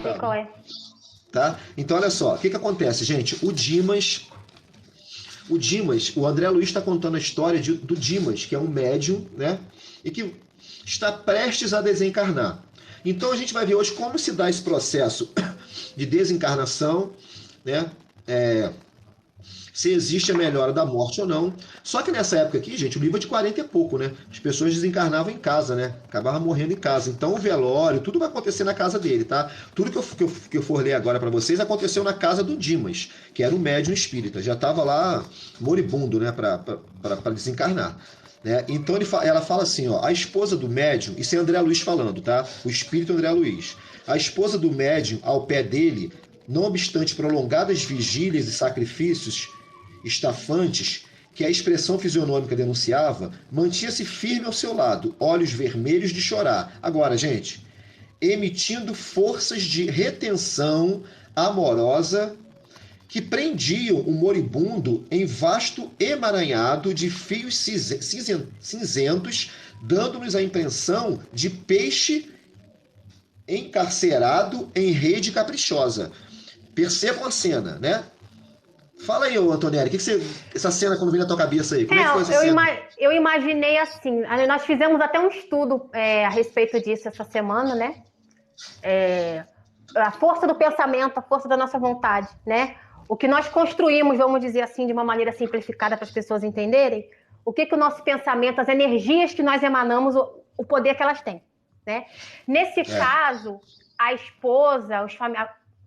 Sei qual é. Tá? Então, olha só, o que acontece, gente? O André Luiz está contando a história do Dimas, que é um médium, né? E que está prestes a desencarnar. Então, a gente vai ver hoje como se dá esse processo de desencarnação, né? Se existe a melhora da morte ou não. Só que nessa época aqui, gente, o livro é de 40 e pouco, né? As pessoas desencarnavam em casa, né? Acabavam morrendo em casa. Então o velório, tudo vai acontecer na casa dele, tá? Tudo que eu for ler agora para vocês aconteceu na casa do Dimas, que era um médium espírita. Já estava lá moribundo, né? Para desencarnar. Né? Então ela fala assim, ó, a esposa do médium, isso é André Luiz falando, tá? O espírito André Luiz. A esposa do médium, ao pé dele, não obstante prolongadas vigílias e sacrifícios estafantes que a expressão fisionômica denunciava, mantinha-se firme ao seu lado, olhos vermelhos de chorar. Agora, gente, emitindo forças de retenção amorosa que prendiam o moribundo em vasto emaranhado de fios cinzentos, dando-nos a impressão de peixe encarcerado em rede caprichosa. Percebam a cena, né? Fala aí, ô Antonielli, essa cena quando vem na tua cabeça aí? Como é que foi essa cena? Eu imaginei assim, nós fizemos até um estudo a respeito disso essa semana, né? A força do pensamento, a força da nossa vontade, né? O que nós construímos, vamos dizer assim, de uma maneira simplificada para as pessoas entenderem, o que o nosso pensamento, as energias que nós emanamos, o poder que elas têm, né? Nesse caso, a esposa,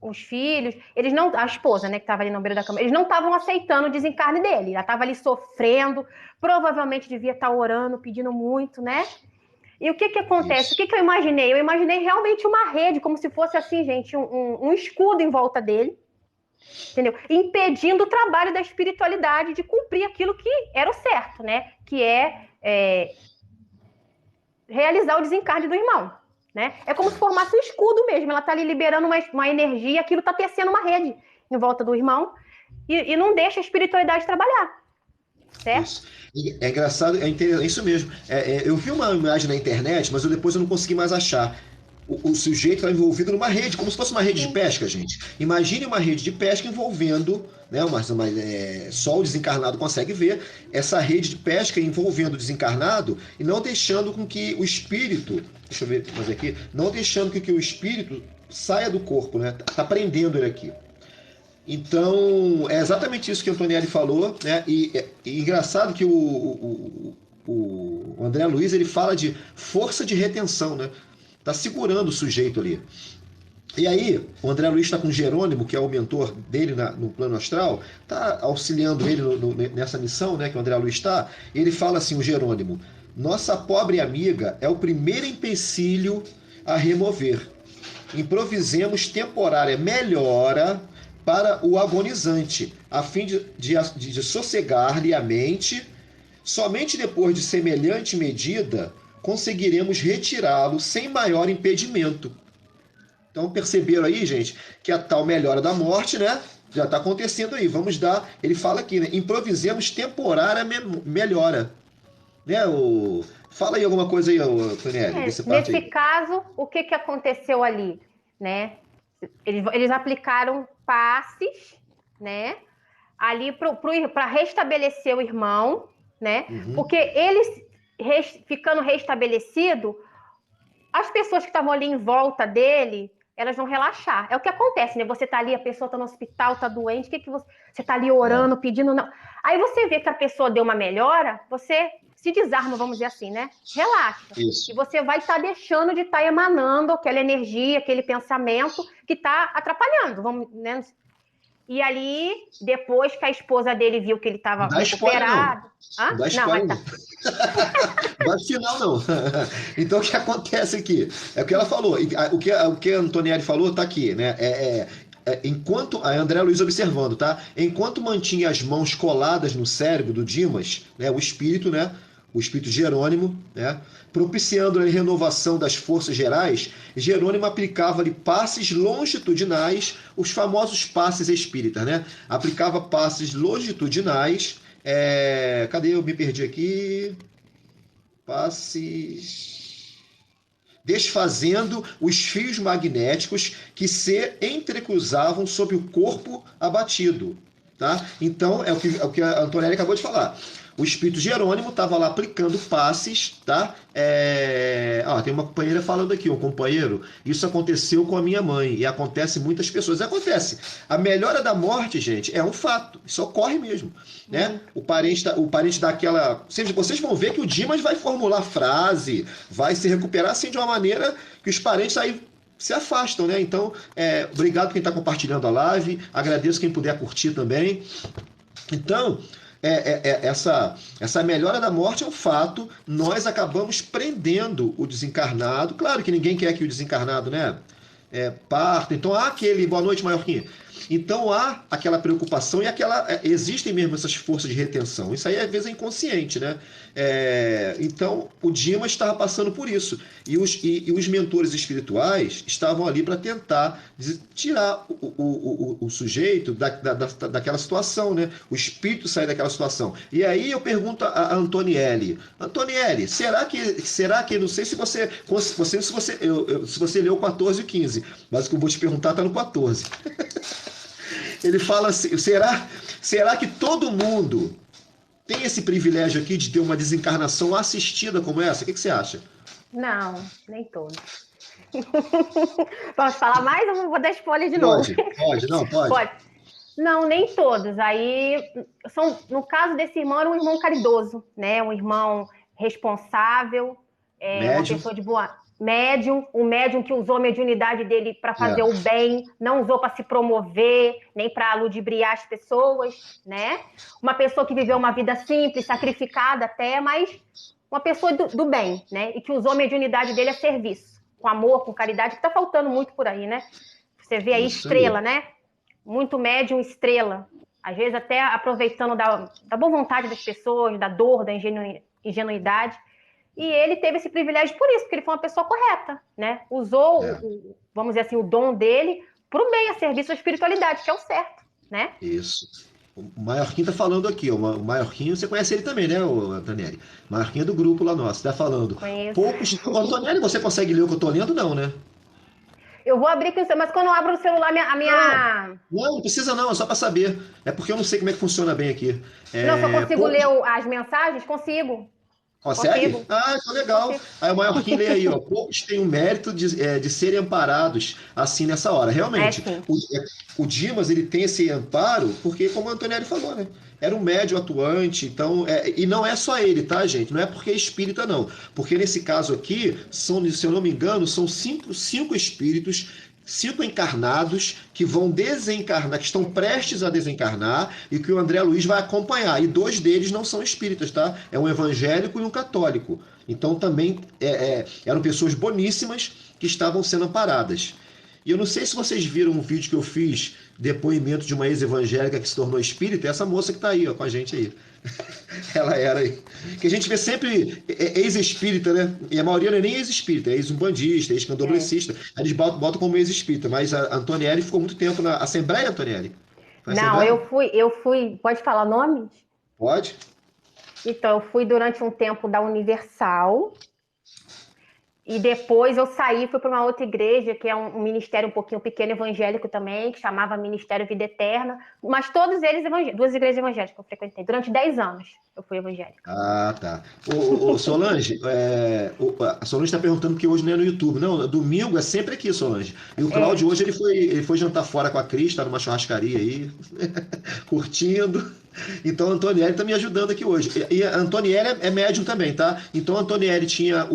os filhos, eles não, a esposa, né, que estava ali na beira da cama, eles não estavam aceitando o desencarne dele, ela estava ali sofrendo, provavelmente devia estar orando, pedindo muito, né? E o que acontece? Isso. O que eu imaginei? Eu imaginei realmente uma rede, como se fosse assim, gente, um escudo em volta dele, entendeu? Impedindo o trabalho da espiritualidade de cumprir aquilo que era o certo, né? Que é realizar o desencarne do irmão. Né? É como se formasse um escudo mesmo. Ela está ali liberando uma energia, aquilo está tecendo uma rede em volta do irmão e não deixa a espiritualidade trabalhar. Certo? Isso. É engraçado, é isso mesmo. Eu vi uma imagem na internet, mas depois eu não consegui mais achar. O sujeito está envolvido numa rede, como se fosse uma rede de pesca, gente. Imagine uma rede de pesca envolvendo, né, só o desencarnado consegue ver, essa rede de pesca envolvendo o desencarnado e não deixando com que o espírito, deixa eu ver, fazer aqui, não deixando que o espírito saia do corpo, né? Tá prendendo ele aqui. Então, é exatamente isso que o Antonielli falou, né? E engraçado que o André Luiz, ele fala de força de retenção, né? Tá segurando o sujeito ali. E aí, o André Luiz está com o Jerônimo, que é o mentor dele no plano astral, tá auxiliando ele nessa missão, né, que o André Luiz está. Ele fala assim, o Jerônimo, nossa pobre amiga é o primeiro empecilho a remover. Improvisemos temporária melhora para o agonizante, a fim de sossegar-lhe a mente. Somente depois de semelhante medida conseguiremos retirá-lo sem maior impedimento. Então perceberam aí, gente, que a tal melhora da morte, né, já está acontecendo aí. Vamos dar, ele fala aqui, né, improvisemos temporária melhora. Né, fala aí alguma coisa aí, Tonelli, nesse caso, o que aconteceu ali, né? Eles aplicaram passes, né, ali para restabelecer o irmão, né? Uhum. Porque eles ficando restabelecido, as pessoas que estavam ali em volta dele, elas vão relaxar. É o que acontece, né? Você tá ali, a pessoa tá no hospital, tá doente, o que você tá ali orando, pedindo, não. Aí você vê que a pessoa deu uma melhora, você se desarma, vamos dizer assim, né? Relaxa. Isso. E você vai estar deixando de estar emanando aquela energia, aquele pensamento que tá atrapalhando, vamos, né? E ali, depois que a esposa dele viu que ele estava recuperado... Não dá spoiler, não. Não dá final, não. Então, o que acontece aqui? É o que ela falou. O que a Antonielli falou está aqui, né? Enquanto... A André Luiz observando, tá? Enquanto mantinha as mãos coladas no cérebro do Dimas, né, o espírito, né? O espírito Jerônimo, né, propiciando a renovação das forças gerais, Jerônimo aplicava-lhe passes longitudinais, os famosos passes espíritas, né? Aplicava passes longitudinais Cadê? Eu me perdi aqui. Passes. Desfazendo os fios magnéticos que se entrecruzavam sob o corpo abatido. Tá? Então, é o que a Antonelli acabou de falar. O espírito Jerônimo estava lá aplicando passes, tá? Tem uma companheira falando aqui, um companheiro, isso aconteceu com a minha mãe, e acontece com muitas pessoas. Acontece. A melhora da morte, gente, é um fato. Isso ocorre mesmo. Né? O parente dá aquela. Vocês vão ver que o Dimas vai formular frase, vai se recuperar assim de uma maneira que os parentes aí se afastam, né? Então, obrigado quem está compartilhando a live, agradeço quem puder curtir também. Então, essa melhora da morte é um fato, nós acabamos prendendo o desencarnado. Claro que ninguém quer que o desencarnado, né, parta. Então há aquele. Boa noite, Maiorquinha. Então há aquela preocupação e existem mesmo essas forças de retenção. Isso aí às vezes é inconsciente, né? Então o Dimas estava passando por isso. E os mentores espirituais estavam ali para tentar tirar o sujeito daquela situação, né? O espírito sair daquela situação. E aí eu pergunto a Antonielli: Antonielli, será que não sei se você leu 14 e 15, mas o que eu vou te perguntar está no 14. Ele fala assim: será que todo mundo tem esse privilégio aqui de ter uma desencarnação assistida como essa? O que você acha? Não, nem todos. Posso falar mais ou vou dar spoiler de novo? Pode. Não, nem todos. Aí, no caso desse irmão, era um irmão caridoso, né? Um irmão responsável, uma pessoa de boa. Um médium que usou a mediunidade dele para fazer o bem, não usou para se promover, nem para ludibriar as pessoas, né? Uma pessoa que viveu uma vida simples, sacrificada até, mas uma pessoa do bem, né? E que usou a mediunidade dele a serviço, com amor, com caridade, que está faltando muito por aí, né? Você vê aí estrela, né? Muito médium estrela. Às vezes até aproveitando da boa vontade das pessoas, da dor, da ingenuidade. E ele teve esse privilégio por isso, porque ele foi uma pessoa correta, né? Usou, vamos dizer assim, o dom dele para o bem, a serviço da espiritualidade, que é o certo, né? Isso. O Maiorquinho tá falando aqui, o Maiorquinho, você conhece ele também, né, Antonielli? Maiorquinho é do grupo lá nosso, tá falando. Conheço. Antonielli, você consegue ler o que eu tô lendo? Não, né? Eu vou abrir aqui, mas quando eu abro o celular, a minha... Não precisa não, é só para saber. É porque eu não sei como é que funciona bem aqui. Não, se eu consigo ler as mensagens, consigo. Consegue? Consigo. Então legal. Consigo. Aí o Maiorquinho lê aí, ó. Poucos têm o mérito de serem amparados assim nessa hora. Realmente, o Dimas, ele tem esse amparo porque, como a Antonielli falou, né? Era um médium atuante, então... e não é só ele, tá, gente? Não é porque é espírita, não. Porque nesse caso aqui, se eu não me engano, são cinco espíritos, 5 encarnados que vão desencarnar, que estão prestes a desencarnar e que o André Luiz vai acompanhar. E 2 deles não são espíritas, tá? É um evangélico e um católico. Então também eram pessoas boníssimas que estavam sendo amparadas. E eu não sei se vocês viram um vídeo que eu fiz, depoimento de uma ex-evangélica que se tornou espírita, essa moça que está aí, ó, com a gente aí. Ela era aí. Que a gente vê sempre ex-espírita, né? E a maioria não é nem ex-espírita, é ex-umbandista, ex-candomblessista. Eles botam como ex-espírita, mas a Antonielli ficou muito tempo na Assembleia, Antonielli? Não, eu fui. Pode falar nomes? Pode. Então, eu fui durante um tempo da Universal. E depois eu saí, fui para uma outra igreja, que é um ministério um pouquinho pequeno, evangélico também, que chamava Ministério Vida Eterna. Mas todos eles evangélicos, 2 igrejas evangélicas que eu frequentei. Durante 10 anos eu fui evangélica. Ah, tá. Solange, a Solange está perguntando que hoje não é no YouTube. Não, domingo é sempre aqui, Solange. E o Cláudio hoje ele foi jantar fora com a Cris, tá numa churrascaria aí, curtindo. Então a Antonielli está me ajudando aqui hoje. E a Antonielli é médium também, tá? Então a Antonielli tinha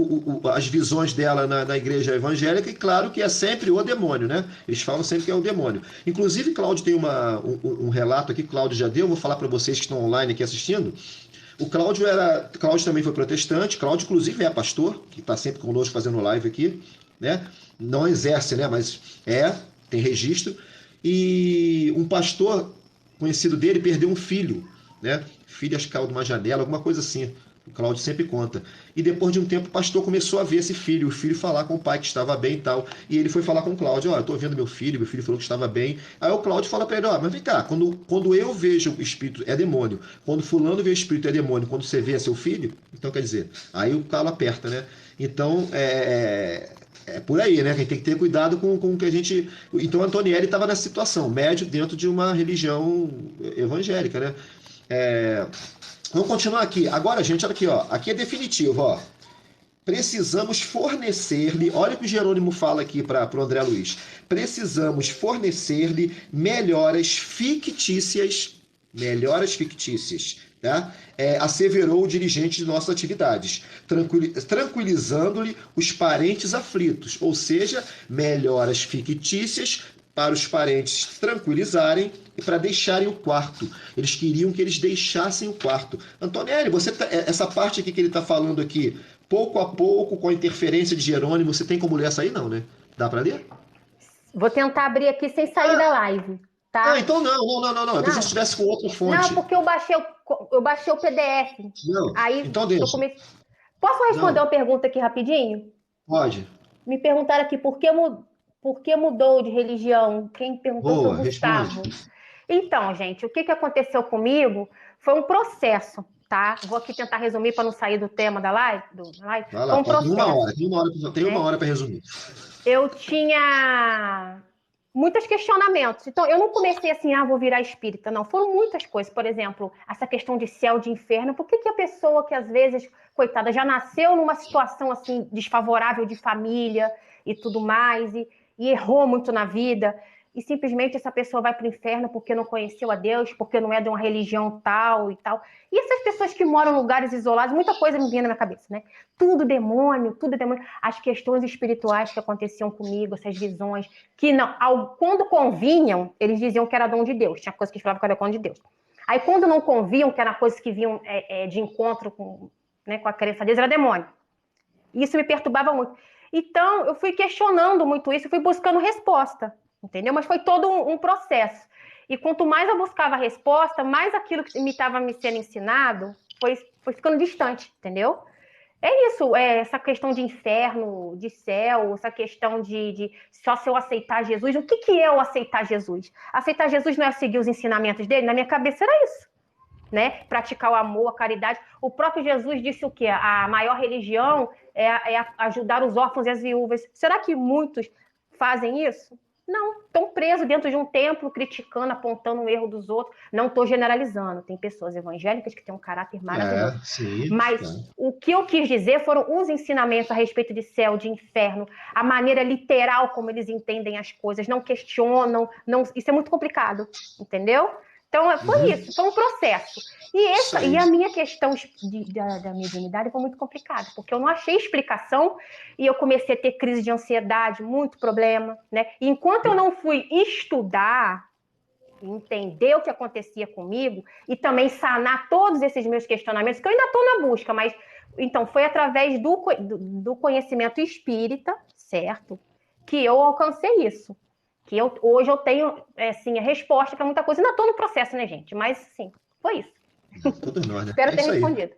as visões dela na igreja evangélica, e claro que é sempre o demônio, né? Eles falam sempre que é o demônio. Inclusive, Cláudio tem um relato aqui, Cláudio já deu, vou falar para vocês que estão online aqui assistindo. O Cláudio também foi protestante, Cláudio inclusive é pastor, que está sempre conosco fazendo live aqui, né? Não exerce, né? Mas tem registro. E um pastor conhecido dele perdeu um filho, né? Filho, acho que caiu de uma janela, alguma coisa assim. O Cláudio sempre conta. E depois de um tempo, o pastor começou a ver esse filho, o filho falar com o pai que estava bem e tal. E ele foi falar com o Cláudio: ó, eu tô vendo meu filho falou que estava bem. Aí o Cláudio fala para ele: ó, mas vem cá, quando eu vejo o espírito, é demônio. Quando fulano vê o espírito, é demônio. Quando você vê, é seu filho? Então quer dizer, aí o calo aperta, né? Então, é por aí, né? A gente tem que ter cuidado com o que a gente. Então, Antonielli estava nessa situação, médio dentro de uma religião evangélica, né? Vamos continuar aqui. Agora, gente, olha aqui, ó. Aqui é definitivo, ó. Precisamos fornecer-lhe, olha o que o Jerônimo fala aqui para o André Luiz. Precisamos fornecer-lhe melhoras fictícias, tá? Asseverou o dirigente de nossas atividades, tranquilizando-lhe os parentes aflitos, ou seja, melhoras fictícias para os parentes tranquilizarem e para deixarem o quarto. Eles queriam que eles deixassem o quarto. Antonelli, essa parte aqui que ele está falando aqui, pouco a pouco, com a interferência de Jerônimo, você tem como ler essa aí? Não, né? Dá para ler? Vou tentar abrir aqui sem sair da live, tá? Então não. Eu pensei que estivesse com outra fonte. Não, porque eu baixei o PDF. Não, aí então deixa. Posso responder uma pergunta aqui rapidinho? Pode. Me perguntaram aqui por que mudou de religião. Quem perguntou foi o Gustavo. Responde. Então, gente, o que aconteceu comigo foi um processo, tá? Vou aqui tentar resumir para não sair do tema da live. Vai lá, tem uma hora para resumir. Eu tinha muitos questionamentos. Então, eu não comecei assim, vou virar espírita. Não, foram muitas coisas. Por exemplo, essa questão de céu, de inferno. Por que a pessoa que, às vezes, coitada, já nasceu numa situação assim desfavorável de família e tudo mais, e errou muito na vida, e simplesmente essa pessoa vai para o inferno porque não conheceu a Deus, porque não é de uma religião tal e tal. E essas pessoas que moram em lugares isolados, muita coisa me vinha na minha cabeça, né? Tudo demônio. As questões espirituais que aconteciam comigo, essas visões, que quando convinham, eles diziam que era dom de Deus. Tinha coisas que falavam que era dom de Deus. Aí quando não convinham, que eram coisas que vinham de encontro com a crença deles, era demônio. Isso me perturbava muito. Então, eu fui questionando muito isso, fui buscando resposta. Entendeu? Mas foi todo um processo. E quanto mais eu buscava a resposta, mais aquilo que estava me sendo ensinado foi ficando distante, entendeu? É isso, essa questão de inferno, de céu, essa questão de só se eu aceitar Jesus. O que é eu aceitar Jesus? Aceitar Jesus não é seguir os ensinamentos dele? Na minha cabeça era isso, né? Praticar o amor, a caridade. O próprio Jesus disse o quê? A maior religião é ajudar os órfãos e as viúvas. Será que muitos fazem isso? Não, estão presos dentro de um templo, criticando, apontando o erro dos outros. Não estou generalizando, tem pessoas evangélicas que têm um caráter maravilhoso. Sim, mas o que eu quis dizer foram os ensinamentos a respeito de céu, de inferno, a maneira literal como eles entendem as coisas, não questionam, isso é muito complicado, entendeu? Então, foi isso, foi um processo. E a minha questão da mediunidade foi muito complicada, porque eu não achei explicação e eu comecei a ter crise de ansiedade, muito problema, né? E enquanto eu não fui estudar, entender o que acontecia comigo e também sanar todos esses meus questionamentos, que eu ainda estou na busca, mas então foi através do conhecimento espírita, certo? Que eu alcancei isso. Que hoje eu tenho, assim, a resposta para muita coisa. Ainda estou no processo, né, gente? Mas, sim, foi isso. Tudo nós, né? Espero ter respondido.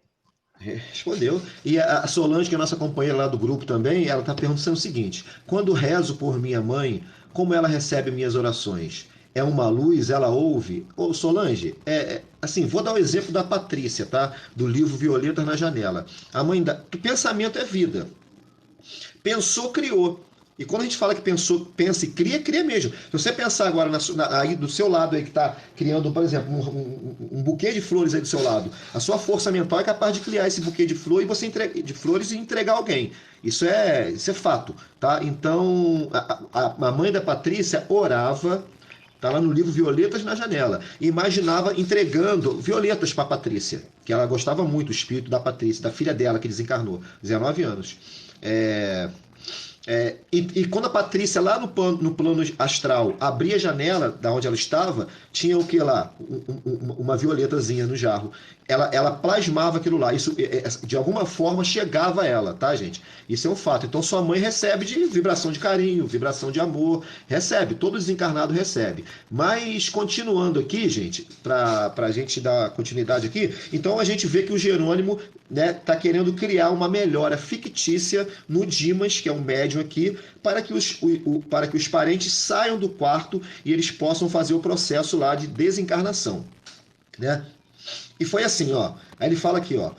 Respondeu. E a Solange, que é a nossa companheira lá do grupo também, ela está perguntando o seguinte: quando rezo por minha mãe, como ela recebe minhas orações? É uma luz, ela ouve? Ô, Solange, assim, vou dar o exemplo da Patrícia, tá? Do livro Violetas na Janela. O pensamento é vida. Pensou, criou. E quando a gente fala que pensa e cria, cria mesmo. Se você pensar agora aí do seu lado aí que está criando, por exemplo, um buquê de flores aí do seu lado, a sua força mental é capaz de criar esse buquê de flores e entregar a alguém. Isso é fato, tá? Então, a mãe da Patrícia orava, tá lá no livro Violetas na Janela, e imaginava entregando violetas para a Patrícia, que ela gostava muito, o espírito da Patrícia, da filha dela que desencarnou, 19 anos. E quando a Patrícia, lá no plano astral, abria a janela da onde ela estava, tinha o que lá? Uma violetazinha no jarro. Ela plasmava aquilo lá. Isso, de alguma forma, chegava a ela, tá, gente? Isso é um fato. Então, sua mãe recebe de vibração de carinho, vibração de amor, recebe. Todo desencarnado recebe. Mas, continuando aqui, gente, para a gente dar continuidade aqui, então a gente vê que o Jerônimo, né, tá querendo criar uma melhora fictícia no Dimas, que é um médium aqui, para que os parentes saiam do quarto e eles possam fazer o processo lá de desencarnação, né? E foi assim, ó. Aí ele fala aqui, ó.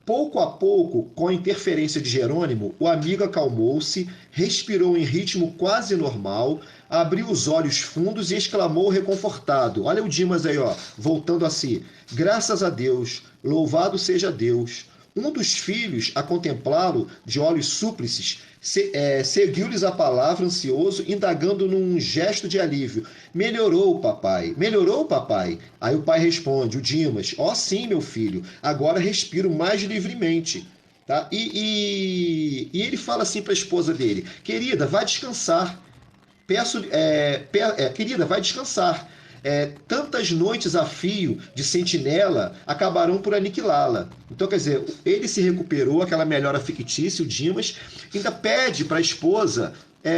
Pouco a pouco, com a interferência de Jerônimo, o amigo acalmou-se, respirou em ritmo quase normal, abriu os olhos fundos e exclamou reconfortado. Olha o Dimas aí, ó, voltando a si. Graças a Deus, louvado seja Deus. Um dos filhos, a contemplá-lo, de olhos súplices, seguiu-lhes a palavra ansioso, indagando num gesto de alívio. Melhorou, papai. Melhorou, papai? Aí o pai responde, o Dimas, sim, meu filho, agora respiro mais livremente. Tá? E ele fala assim para a esposa dele, querida, vai descansar. Querida, vai descansar. Tantas noites a fio de sentinela acabarão por aniquilá-la. Então, quer dizer, ele se recuperou, aquela melhora fictícia, o Dimas, ainda pede para a esposa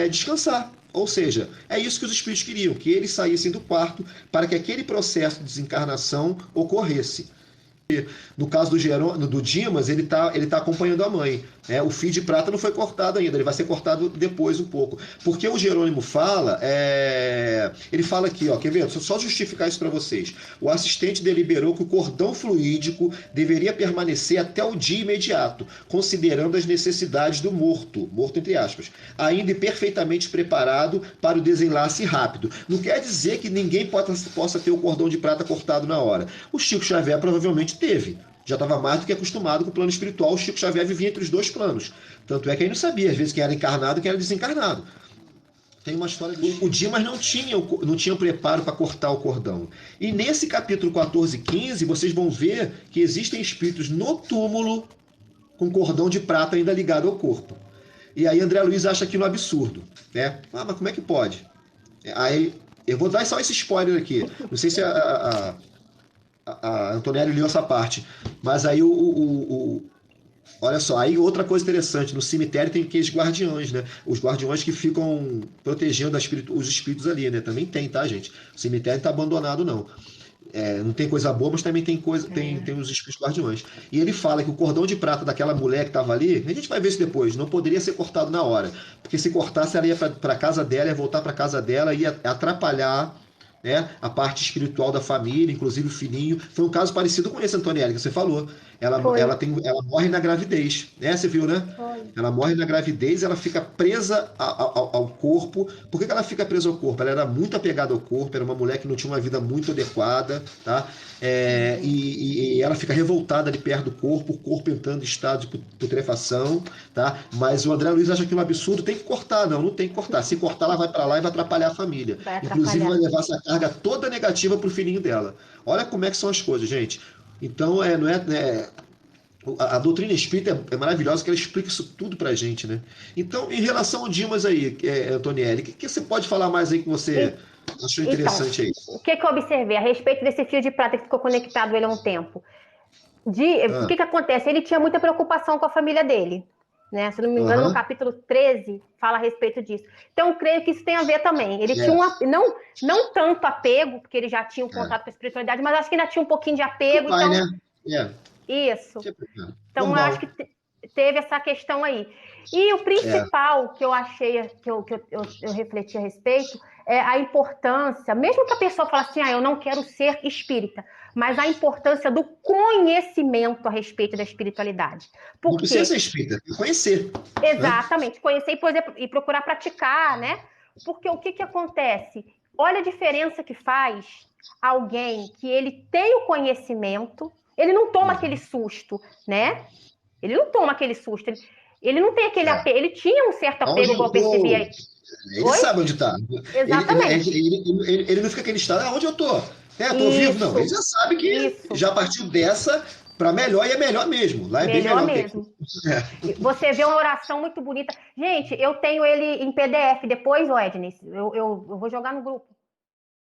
descansar. Ou seja, é isso que os espíritos queriam, que eles saíssem do quarto para que aquele processo de desencarnação ocorresse. No caso do Dimas, ele tá acompanhando a mãe. O fio de prata não foi cortado ainda, ele vai ser cortado depois um pouco. Porque o Jerônimo fala, ele fala aqui, ó, quer ver? Só justificar isso para vocês. O assistente deliberou que o cordão fluídico deveria permanecer até o dia imediato, considerando as necessidades do morto entre aspas, ainda perfeitamente preparado para o desenlace rápido. Não quer dizer que ninguém possa ter o cordão de prata cortado na hora. O Chico Xavier provavelmente teve. Já estava mais do que acostumado com o plano espiritual. O Chico Xavier vivia entre os dois planos. Tanto é que ele não sabia, às vezes, quem era encarnado e quem era desencarnado. Tem uma história de... O Dimas não tinha o preparo para cortar o cordão. E nesse capítulo 14 e 15, vocês vão ver que existem espíritos no túmulo com cordão de prata ainda ligado ao corpo. E aí André Luiz acha aquilo um absurdo, né? Mas como é que pode? Aí eu vou dar só esse spoiler aqui. Não sei se a Antonelli leu essa parte. Mas aí olha só, aí outra coisa interessante, no cemitério tem aqueles guardiões, né? Os guardiões que ficam protegendo os espíritos ali, né? Também tem, tá, gente? O cemitério não tá abandonado, não. Não tem coisa boa, mas também tem os espíritos guardiões. E ele fala que o cordão de prata daquela mulher que estava ali, a gente vai ver isso depois, não poderia ser cortado na hora. Porque se cortasse, ela ia para casa dela, ia voltar para casa dela, ia atrapalhar, né, a parte espiritual da família, inclusive o filhinho. Foi um caso parecido com esse, Antonielli, que você falou. Ela morre na gravidez, né? Você viu, né? Foi. Ela morre na gravidez, ela fica presa ao corpo. Por que ela fica presa ao corpo? Ela era muito apegada ao corpo, era uma mulher que não tinha uma vida muito adequada, tá? E ela fica revoltada ali perto do corpo, o corpo entrando em estado de putrefação, tá? Mas o André Luiz acha aquilo um absurdo, tem que cortar. Não tem que cortar. Se cortar, ela vai para lá e vai atrapalhar a família. Inclusive, vai levar essa carga toda negativa pro filhinho dela. Olha como é que são as coisas, gente. Então, a doutrina espírita é maravilhosa, que ela explica isso tudo pra gente, né? Então, em relação ao Dimas aí, Antonielli, o que você pode falar mais aí que você achou interessante aí? O que eu observei a respeito desse fio de prata que ficou conectado ele há um tempo? O que acontece? Ele tinha muita preocupação com a família dele, né? Se não me engano, no capítulo 13 fala a respeito disso. Então, eu creio que isso tem a ver também. Ele tinha não tanto apego, porque ele já tinha um contato com a espiritualidade, mas acho que ainda tinha um pouquinho de apego. Pai, então, né? Isso. Então, eu acho que teve essa questão aí. E o principal que eu achei, que eu refleti a respeito, é a importância, mesmo que a pessoa fale assim, eu não quero ser espírita, mas a importância do conhecimento a respeito da espiritualidade. Não precisa ser espírita, tem que conhecer. Exatamente, né? Conhecer e, por exemplo, e procurar praticar, né? Porque o que acontece? Olha a diferença que faz alguém que ele tem o conhecimento, ele não toma aquele susto, né? Ele não toma aquele susto, ele não tem aquele apego, ele tinha um certo apego, igual eu percebi aí. Ele sabe onde está. Exatamente. Ele não fica aquele estado, onde eu tô? Tô vivo? Não, ele já sabe que já partiu dessa para melhor, e é melhor mesmo. Lá é Melhor bem melhor. mesmo. Você vê uma oração muito bonita. Gente, eu tenho ele em PDF depois, Edney. Eu vou jogar no grupo.